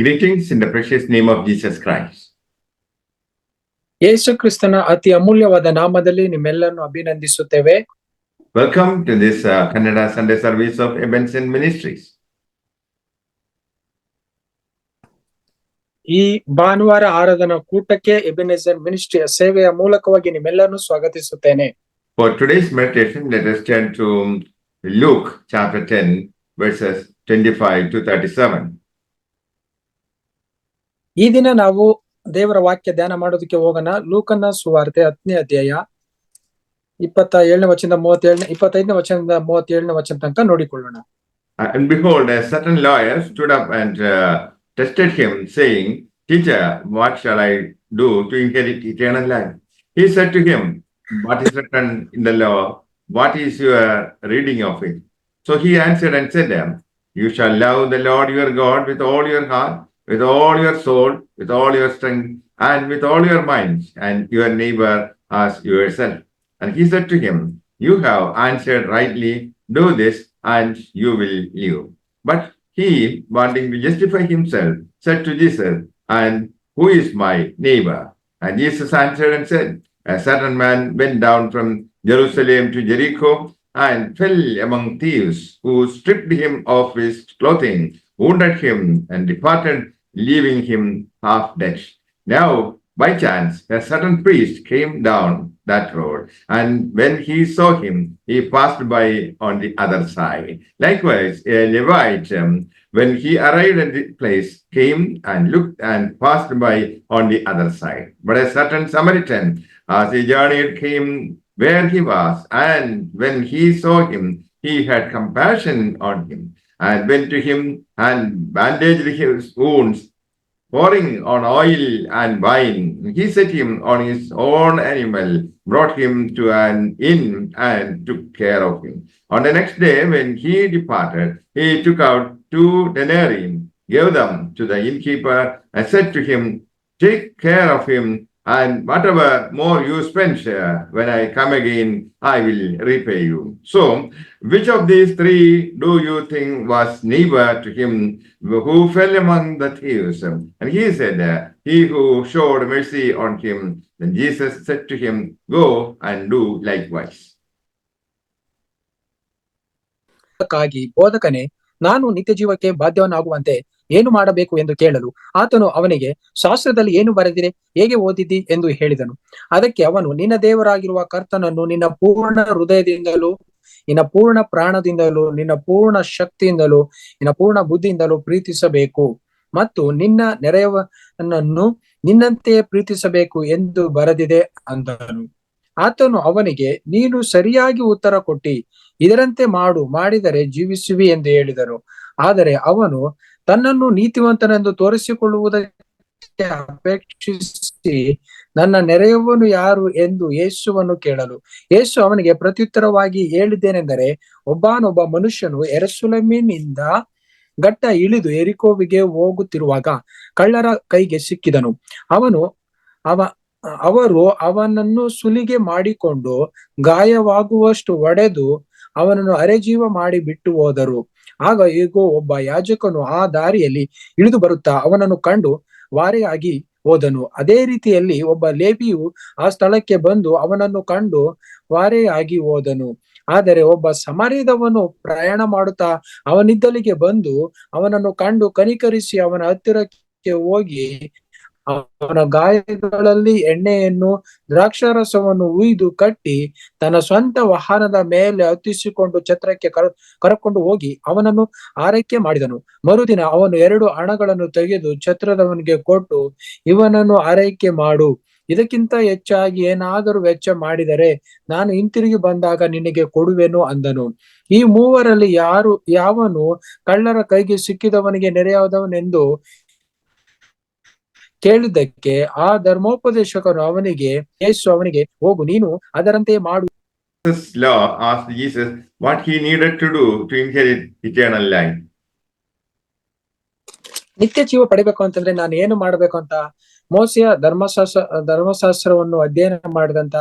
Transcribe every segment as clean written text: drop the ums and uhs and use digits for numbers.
Greetings in the precious name of Jesus Christ. ಯೇಸು ಕ್ರಿಸ್ತನ ಅತಿ ಅಮೂಲ್ಯವಾದ ನಾಮದಲ್ಲಿ ನಿಮ್ಮೆಲ್ಲರನ್ನು ಅಭಿನಂದಿಸುತ್ತೇವೆ. Welcome to this Kannada Sunday service of Ebenson Ministries. ಈ ಭಾನುವಾರ ಆರಾಧನಾ ಕೂಟಕ್ಕೆ ಎಬೆನೆಜರ್ ಮಿನಿಸ್ಟ್ರಿಯ ಸೇವೆಯ ಮೂಲಕವಾಗಿ ನಿಮ್ಮೆಲ್ಲರನ್ನು ಸ್ವಾಗತಿಸುತ್ತೇನೆ. For today's meditation, let us turn to Luke chapter 10, verses 25 to 37. ಈ ದಿನ ನಾವು ದೇವರ ವಾಕ್ಯ ಧ್ಯಾನ ಮಾಡೋದಕ್ಕೆ ಹೋಗೋಣ. ಲೂಕನ ಸುವಾರ್ತೆ 10ನೇ ಅಧ್ಯಾಯ 27ನೇ ವಚನದಿಂದ 25ನೇ ವಚನದಿಂದ 37ನೇ ವಚನ ತನಕ ನೋಡಿಕೊಳ್ಳೋಣ. And behold, a certain lawyer stood up and tested him, saying, Teacher, what shall I do to inherit eternal life? He said to him, What is written in the law? What is your reading of it? So he answered and said, You shall love the Lord your God with all your heart, with all your soul, with all your strength, and with all your mind, and your neighbor as yourself. And he said to him, You have answered rightly, do this, and you will live. But he, wanting to justify himself, said to Jesus, And who is my neighbor? And Jesus answered and said, A certain man went down from Jerusalem to Jericho, and fell among thieves, who stripped him of his clothing, wounded him, and departed, leaving him half dead. Now, by chance, a certain priest came down that road, and when he saw him, he passed by on the other side. Likewise, a Levite, when he arrived at the place, came and looked and passed by on the other side. But a certain Samaritan, as he journeyed, came where he was, and when he saw him, he had compassion on him, and went to him and bandaged his wounds, pouring on oil and wine. He set him on his own animal, brought him to an inn, and took care of him. On the next day, when he departed, he took out 2 denarii, gave them to the innkeeper, and said to him, Take care of him, and whatever more you spend, when I come again, I will repay you. So, which of these 3 do you think was neighbor to him who fell among the thieves? And he said, He who showed mercy on him. Then Jesus said to him, Go and do likewise. ಬೋಧಕನೇ, ನಾನು ನಿತ್ಯ ಜೀವಕ್ಕೆ ಬಾಧ್ಯವನಾಗುವಂತೆ ಏನು ಮಾಡಬೇಕು ಎಂದು ಕೇಳಲು ಆತನು ಅವನಿಗೆ, ಶಾಸ್ತ್ರದಲ್ಲಿ ಏನು ಬರೆದಿದೆ, ಹೇಗೆ ಓದಿದ್ದಿ ಎಂದು ಹೇಳಿದನು. ಅದಕ್ಕೆ ಅವನು, ನಿನ್ನ ದೇವರಾಗಿರುವ ಕರ್ತನನ್ನು ನಿನ್ನ ಪೂರ್ಣ ಹೃದಯದಿಂದಲೂ, ನಿನ್ನ ಪೂರ್ಣ ಪ್ರಾಣದಿಂದಲೂ, ನಿನ್ನ ಪೂರ್ಣ ಶಕ್ತಿಯಿಂದಲೂ, ನಿನ್ನ ಪೂರ್ಣ ಬುದ್ಧಿಯಿಂದಲೂ ಪ್ರೀತಿಸಬೇಕು, ಮತ್ತು ನಿನ್ನ ನೆರೆಯವನನ್ನು ನಿನ್ನಂತೆಯೇ ಪ್ರೀತಿಸಬೇಕು ಎಂದು ಬರೆದಿದೆ ಅಂದನು. ಆತನು ಅವನಿಗೆ, ನೀನು ಸರಿಯಾಗಿ ಉತ್ತರ ಕೊಟ್ಟಿ, ಇದರಂತೆ ಮಾಡಿದರೆ ಜೀವಿಸುವಿ ಎಂದು ಹೇಳಿದನು. ಆದರೆ ಅವನು ತನ್ನನ್ನು ನೀತಿವಂತನೆಂದು ತೋರಿಸಿಕೊಳ್ಳುವುದಕ್ಕೆ ಅಪೇಕ್ಷಿಸಿ, ನನ್ನ ನೆರೆಯವನು ಯಾರು ಎಂದು ಯೇಸುವನ್ನು ಕೇಳಲು, ಯೇಸು ಅವನಿಗೆ ಪ್ರತ್ಯುತ್ತರವಾಗಿ ಹೇಳಿದ್ದೇನೆಂದರೆ, ಒಬ್ಬನೊಬ್ಬ ಮನುಷ್ಯನು ಯೆರೂಸಲೇಮಿನಿಂದ ಗಟ್ಟ ಇಳಿದು ಯೆರಿಕೋವಿಗೆ ಹೋಗುತ್ತಿರುವಾಗ ಕಳ್ಳರ ಕೈಗೆ ಸಿಕ್ಕಿದನು. ಅವರು ಅವನನ್ನು ಸುಲಿಗೆ ಮಾಡಿಕೊಂಡು ಗಾಯವಾಗುವಷ್ಟು ಹೊಡೆದು ಅವನನ್ನು ಅರೆಜೀವ ಮಾಡಿ ಬಿಟ್ಟು ಹೋದರು. ಆಗ ಈಗೋ ಒಬ್ಬ ಯಾಜಕನು ಆ ದಾರಿಯಲ್ಲಿ ಇಳಿದು ಬರುತ್ತಾ ಅವನನ್ನು ಕಂಡು ವಾರೆಯಾಗಿ ಹೋದನು. ಅದೇ ರೀತಿಯಲ್ಲಿ ಒಬ್ಬ ಲೇವಿಯು ಆ ಸ್ಥಳಕ್ಕೆ ಬಂದು ಅವನನ್ನು ಕಂಡು ವಾರೆಯಾಗಿ ಹೋದನು. ಆದರೆ ಒಬ್ಬ ಸಮಾರ್ಯದವನು ಪ್ರಯಾಣ ಮಾಡುತ್ತಾ ಅವನಿದ್ದಲಿಗೆ ಬಂದು ಅವನನ್ನು ಕಂಡು ಕನಿಕರಿಸಿ ಅವನ ಹತ್ತಿರಕ್ಕೆ ಹೋಗಿ ಅವನ ಗಾಯಗಳಲ್ಲಿ ಎಣ್ಣೆಯನ್ನು ದ್ರಾಕ್ಷಾರಸವನ್ನು ಉಯ್ದು ಕಟ್ಟಿ ತನ್ನ ಸ್ವಂತ ವಾಹನದ ಮೇಲೆ ಹತ್ತಿಸಿಕೊಂಡು ಛತ್ರಕ್ಕೆ ಕರಕೊಂಡು ಹೋಗಿ ಅವನನ್ನು ಆರೈಕೆ ಮಾಡಿದನು. ಮರುದಿನ ಅವನು 2 ಹಣಗಳನ್ನು ತೆಗೆದು ಛತ್ರದವನಿಗೆ ಕೊಟ್ಟು, ಇವನನ್ನು ಆರೈಕೆ ಮಾಡು, ಇದಕ್ಕಿಂತ ಹೆಚ್ಚಾಗಿ ಏನಾದರೂ ವೆಚ್ಚ ಮಾಡಿದರೆ ನಾನು ಹಿಂತಿರುಗಿ ಬಂದಾಗ ನಿನಗೆ ಕೊಡುವೆನು ಅಂದನು. ಈ ಮೂವರಲ್ಲಿ ಯಾವನು ಕಳ್ಳರ ಕೈಗೆ ಸಿಕ್ಕಿದವನಿಗೆ ನೆರೆಯಾದವನೆಂದು ಕೇಳಿದ್ದಕ್ಕೆ ಆ ಧರ್ಮೋಪದೇಶಕನು ಯೇಸು ಅವನಿಗೆ, ಹೋಗು, ನೀನು ಅದರಂತೆ ಮಾಡು. This law asked Jesus what he needed to do to inherit eternal life. ನಿತ್ಯ ಜೀವ ಪಡಿಬೇಕು ಅಂತಂದ್ರೆ ನಾನು ಏನು ಮಾಡ್ಬೇಕು ಅಂತ ಮೋಸೆಯ ಧರ್ಮಶಾಸ್ತ್ರವನ್ನು ಅಧ್ಯಯನ ಮಾಡಿದಂತ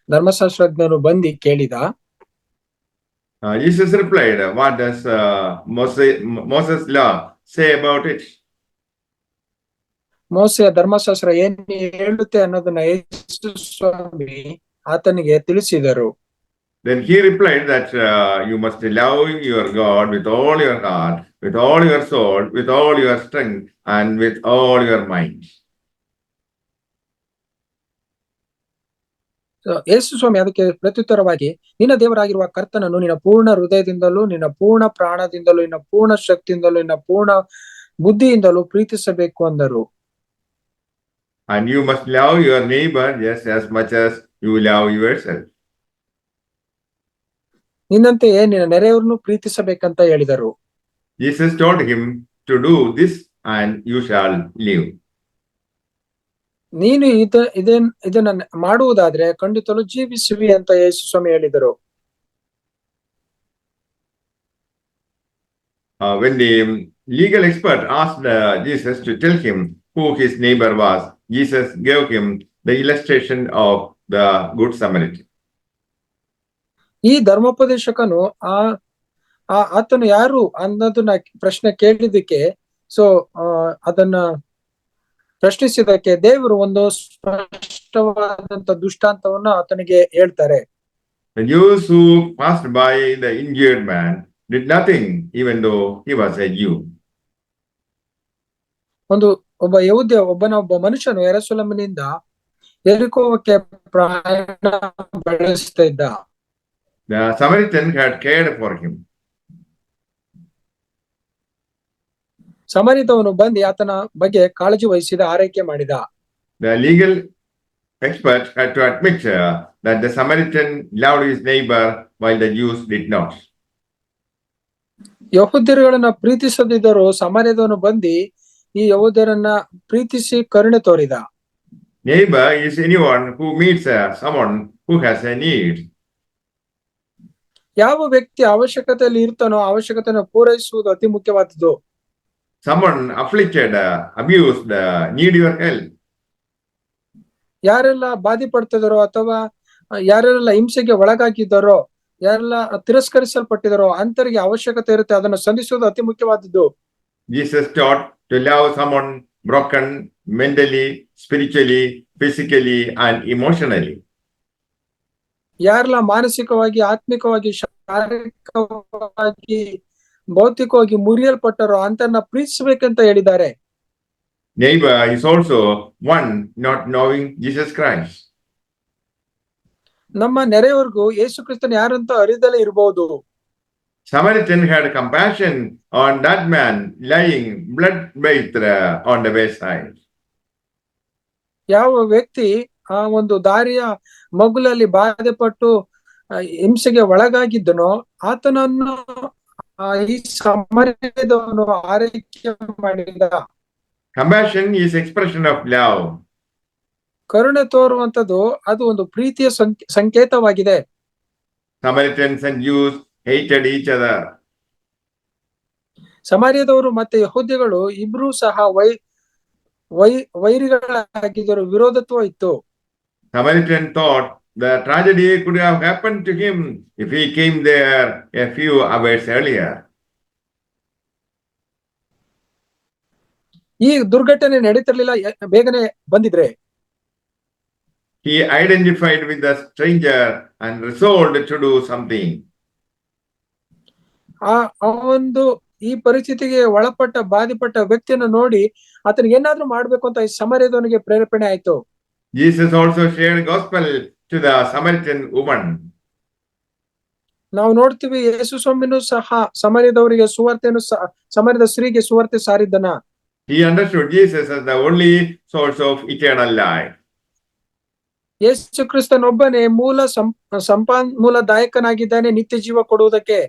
ಧರ್ಮಶಾಸ್ತ್ರಜ್ಞನು ಬಂದು ಕೇಳಿದ. Jesus replied, What does Moses' law say about it? ಮೋಸೆಯ ಧರ್ಮಶಾಸ್ತ್ರ ಏನ್ ಹೇಳುತ್ತೆ ಅನ್ನೋದನ್ನ ಯೇಸು ಸ್ವಾಮಿ ಆತನಿಗೆ ತಿಳಿಸಿದರು. Then he replied that you must love your God with all your heart, with all your soul, with all your strength, and with all your mind. ಯೇಸು ಸ್ವಾಮಿ ಅದಕ್ಕೆ ಪ್ರತ್ಯುತ್ತರವಾಗಿ, ನಿನ್ನ ದೇವರಾಗಿರುವ ಕರ್ತನನ್ನು ನಿನ್ನ ಪೂರ್ಣ ಹೃದಯದಿಂದಲೂ, ನಿನ್ನ ಪೂರ್ಣ ಪ್ರಾಣದಿಂದಲೂ, ನಿನ್ನ ಪೂರ್ಣ ಶಕ್ತಿಯಿಂದಲೂ, ನಿನ್ನ ಪೂರ್ಣ ಬುದ್ಧಿಯಿಂದಲೂ ಪ್ರೀತಿಸಬೇಕು ಅಂದರು. And you must love your neighbor just as much as you love yourself. ನಿನ್ನಂತೆಯೇ ನಿನ್ನ ನೆರೆಯವರನ್ನು ಪ್ರೀತಿಸಬೇಕಂತ ಹೇಳಿದರು. Jesus told him to do this and you shall live. ನೀನು ಇದನ್ನ ಮಾಡುವುದಾದ್ರೆ ಖಂಡಿತಲು ಜೀವಿಸುವಿ ಅಂತ ಯೇಸು ಸ್ವಾಮಿ ಹೇಳಿದರು. When the legal expert asked Jesus to tell him who his neighbor was, Jesus gave him the illustration of the Good Samaritan. ಈ ಧರ್ಮೋಪದೇಶಕನು ಆತನು ಯಾರು ಅನ್ನೋದನ್ನ ಪ್ರಶ್ನೆ ಕೇಳಿದಕ್ಕೆ, ಅದನ್ನ ಪ್ರಶ್ನಿಸಿದಕ್ಕೆ ದೇವರು ಒಂದು ಸ್ಪಷ್ಟವಾದಂತ ದೃಷ್ಟಾಂತವನ್ನು ಆತನಿಗೆ ಹೇಳ್ತಾರೆ. The Jews who passed by the injured man did nothing even though he was a Jew. ಒಬ್ಬ ಮನುಷ್ಯನು ಯೆರೂಸಲೇಮಿನಿಂದ ಯೆರಿಕೋಕ್ಕೆ ಪ್ರಯಾಣ ಬೆಳೆಸ್ತಾ ಇದ್ದ. The Samaritan had cared for him. ಸಮರಿದವನು ಬಂದು ಆತನ ಬಗ್ಗೆ ಕಾಳಜಿ ವಹಿಸಿದ, ಆರೈಕೆ ಮಾಡಿದ. The legal expert had to admit that the Samaritan loved his neighbor while the Jews did not. ಯಹೂದ್ಯರುಗಳನ್ನ ಪ್ರೀತಿಸದಿದ್ದರೂ ಸಮರ್ಯದವನು ಬಂದು ಈ ಯಹೂದ್ಯರನ್ನ ಪ್ರೀತಿಸಿ ಕರುಣೆ ತೋರಿದ. Neighbor is anyone who meets someone who has a need. ಯಾವ ವ್ಯಕ್ತಿ ಅವಶ್ಯಕತೆಯಲ್ಲಿ ಇರ್ತಾನೋ ಅವಶ್ಯಕತೆಯನ್ನು ಪೂರೈಸುವುದು ಅತಿ ಮುಖ್ಯವಾದದ್ದು. Someone afflicted, abused, need your help. ಯಾರೆಲ್ಲ ಬಾಧೆ ಪಡ್ತಿದಾರೋ ಅಥವಾ ಯಾರೆಲ್ಲ ಹಿಂಸೆಗೆ ಒಳಗಾಗಿದ್ದಾರೋ, ಯಾರೆಲ್ಲ ತಿರಸ್ಕರಿಸಲ್ಪಟ್ಟಿದಾರೋ ಅಂತರಿಗೆ ಅವಶ್ಯಕತೆ ಇರುತ್ತೆ, ಅದನ್ನು ಸಂಧಿಸುವುದು ಅತಿ ಮುಖ್ಯವಾದದ್ದು. Jesus taught to love someone broken mentally, spiritually, physically, and emotionally. ಯಾರೆಲ್ಲ ಮಾನಸಿಕವಾಗಿ, ಆತ್ಮಿಕವಾಗಿ, ಶಾರೀರಿಕವಾಗಿ, ಭೌತಿಕವಾಗಿ ಮುರಿಯಲ್ಪಟ್ಟರೋ ಅಂತನ್ನ ಪ್ರೀತಿಸಬೇಕಂತ ಹೇಳಿದ್ದಾರೆ. Neighbor is also one not knowing Jesus Christ. ನಮ್ಮ ನೆರೆಯವರಿಗೂ ಯೇಸು ಕ್ರಿಸ್ತನ ಯಾರಂತ ಅರಿದಲೇ ಇರಬಹುದು. Samaritan had compassion on that man lying blood-bathed on the wayside. ಯಾವ ವ್ಯಕ್ತಿ ಆ ಒಂದು ದಾರಿಯ ಮಗುಲಲ್ಲಿ ಬಾಧೆ ಪಟ್ಟು ಹಿಂಸೆಗೆ ಒಳಗಾಗಿದ್ದನೋ ಆತನನ್ನು ಈ ಸಮರ್ಯದವನು ಆರೈಕೆ ಮಾಡಿದ. Compassion is expression of love. ಕರುಣೆ ತೋರುವಂತದ್ದು ಅದು ಒಂದು ಪ್ರೀತಿಯ ಸಂಕೇತವಾಗಿದೆ. Samaritans and Jews hated each other. ಸಮಾರ್ಯದವರು ಮತ್ತೆ ಯಹೂದ್ಯಗಳು ಇಬ್ರು ಸಹ ವೈರಿಗಳಾಗಿದ್ದರು, ವಿರೋಧತ್ವ ಇತ್ತು. Samaritan thought the tragedy could have happened to him if he came there a few hours earlier. ಈ ದುರ್ಘಟನೆ ನಡೀತಿರ್ಲಿಲ್ಲ, ಬೇಗನೆ ಬಂದಿದ್ರೆ. He identified with the stranger and resolved to do something. ಒಂದು ಈ ಪರಿಸ್ಥಿತಿಗೆ ಒಳಪಟ್ಟ ಬಾಧಿಪಟ್ಟ ವ್ಯಕ್ತಿಯನ್ನು ನೋಡಿ ಆತನಿಗೆ ಏನಾದ್ರೂ ಮಾಡ್ಬೇಕು ಅಂತ ಈ ಸಮರ್ಯದವನಿಗೆ ಪ್ರೇರೇಪಣೆ ಆಯ್ತು. Jesus also shared gospel to the Samaritan woman. ನಾವು ನೋಡ್ತೀವಿ ಯೇಸು ಸ್ವಾಮಿನೂ ಸಹ ಸಮರ್ಯದವರಿಗೆ ಸುವಾರ್ತೆಯನ್ನು, ಸಮರ್ಯದ ಸ್ತ್ರೀಗೆ ಸುವಾರ್ತೆ ಸಾರಿದ್ದನ. He understood Jesus as the only source of eternal life. ಯೇಸು ಕ್ರಿಸ್ತನೊಬ್ಬನೇ ಸಂಪನ್ಮೂಲದಾಯಕನಾಗಿದ್ದಾನೆ ನಿತ್ಯ ಜೀವ ಕೊಡುವುದಕ್ಕೆ.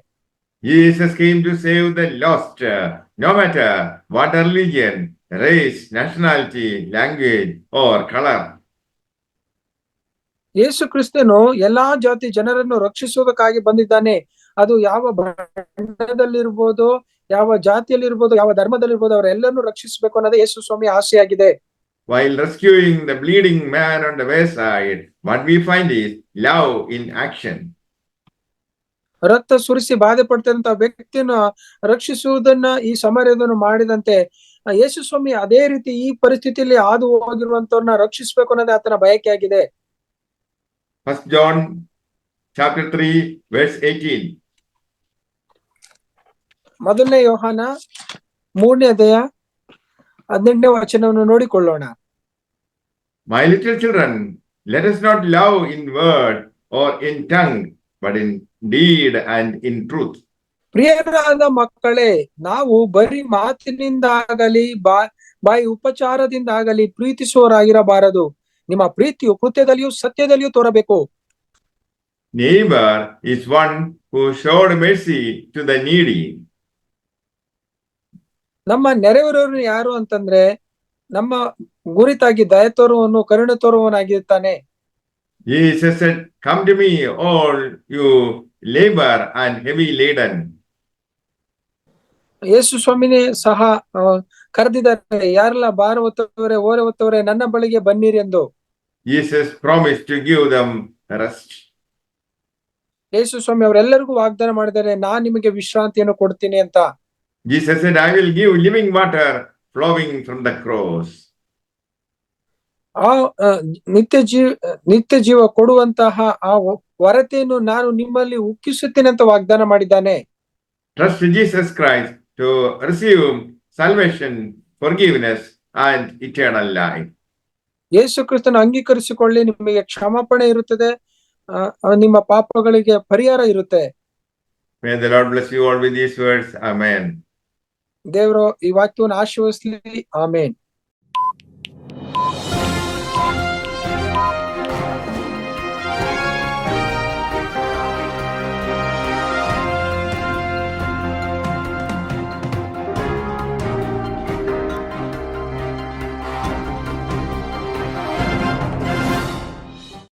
Jesus came to save the lost, no matter what religion, race, nationality, language, or color. ಯೇಸು ಕ್ರಿಸ್ತನು ಎಲ್ಲಾ ಜಾತಿ ಜನರನ್ನು ರಕ್ಷಿಸುವುದಕ್ಕಾಗಿ ಬಂದಿದ್ದಾನೆ. ಅದು ಯಾವ ಬಣ್ಣದಲ್ಲಿರ್ಬೋದು, ಯಾವ ಜಾತಿಯಲ್ಲಿರ್ಬೋದು, ಯಾವ ಧರ್ಮದಲ್ಲಿರ್ಬೋದು, ಅವರೆಲ್ಲರನ್ನು ರಕ್ಷಿಸಬೇಕು ಅನ್ನೋದೇ ಯೇಸು ಸ್ವಾಮಿ ಆಸೆಯಾಗಿದೆ. While rescuing the bleeding man on the wayside, what we find is love in action. ರಕ್ತ ಸುರಿಸಿ ಬಾಧೆ ಪಡ್ತಿದ್ದಂತ ವ್ಯಕ್ತಿಯನ್ನು ರಕ್ಷಿಸುವುದನ್ನ ಈ ಸಮರ್ಯದನ್ನು ಮಾಡಿದಂತೆ ಯೇಸು ಸ್ವಾಮಿ ಅದೇ ರೀತಿ ಈ ಪರಿಸ್ಥಿತಿಯಲ್ಲಿ ಹಾದು ಹೋಗಿರುವಂತವ್ರನ್ನ ರಕ್ಷಿಸಬೇಕು ಅನ್ನೋದೇ ಆತನ ಬಯಕೆ ಆಗಿದೆ. 1 John chapter 3 verse 18. ಮೊದಲನೇ ಯೋಹಾನ 3ನೇ ಅಧ್ಯಾಯ 18ನೇ ವಚನವನ್ನು ನೋಡಿಕೊಳ್ಳೋಣ. My little children, let us not love in word or in tongue, but in deed and in truth. ಪ್ರಿಯರಾದ ಮಕ್ಕಳೇ, ನಾವು ಬರೀ ಮಾತಿನಿಂದಾಗಲಿ ಬಾಯಿ ಉಪಚಾರದಿಂದಾಗಲಿ ಪ್ರೀತಿಸುವವರಾಗಿರಬಾರದು. ನಿಮ್ಮ ಪ್ರೀತಿಯು ಕೃತ್ಯದಲ್ಲಿಯೂ ಸತ್ಯದಲ್ಲಿಯೂ ತೋರಬೇಕು. Neighbor is one who showed mercy to the needy. ನಮ್ಮ ನೆರೆಯವರವರು ಯಾರು ಅಂತಂದ್ರೆ ನಮ್ಮ ಗುರಿತಾಗಿ ದಯ ತೋರುವವನು, ಕರುಣೆ ತೋರುವವನಾಗಿರ್ತಾನೆ. Jesus said, "Come to me, all you labor and heavy laden." ಯೇಸು ಸ್ವಾಮಿನೇ ಸಹ ಕರೆದಿದ್ದಾರೆ, ಯಾರೆಲ್ಲ ಭಾರ ಹೊತ್ತವರೇ ಓರೆ ಹೊತ್ತವರೇ ನನ್ನ ಬಳಿಗೆ ಬನ್ನಿರಿ ಎಂದು. Jesus promised to give them rest. ಯೇಸು ಸ್ವಾಮಿ ಅವರೆಲ್ಲರಿಗೂ ವಾಗ್ದಾನ ಮಾಡಿದ್ದಾರೆ, ನಾನ್ ನಿಮಗೆ ವಿಶ್ರಾಂತಿಯನ್ನು ಕೊಡ್ತೀನಿ ಅಂತ. Jesus said, "I will give living water flowing from the cross." ಆ ನಿತ್ಯ ಜೀವ ಕೊಡುವಂತಹ ಆ ವರತೆಯನ್ನು ನಾನು ನಿಮ್ಮಲ್ಲಿ ಉಕ್ಕಿಸುತ್ತೇನೆ ಅಂತ ವಾಗ್ದಾನ ಮಾಡಿದ್ದಾನೆ. Trust Jesus Christ to receive salvation, forgiveness, and eternal life. ಯೇಸು ಕ್ರಿಸ್ತನ ಅಂಗೀಕರಿಸಿಕೊಳ್ಳಿ, ನಿಮಗೆ ಕ್ಷಮಾಪಣೆ ಇರುತ್ತದೆ, ನಿಮ್ಮ ಪಾಪಗಳಿಗೆ ಪರಿಹಾರ ಇರುತ್ತೆ. May the Lord bless you all with these words. Amen. ದೇವರು ಈ ವಾಕ್ಯವನ್ನು ಆಶೀರ್ವದಿಸಲಿ. ಆಮೇನ್.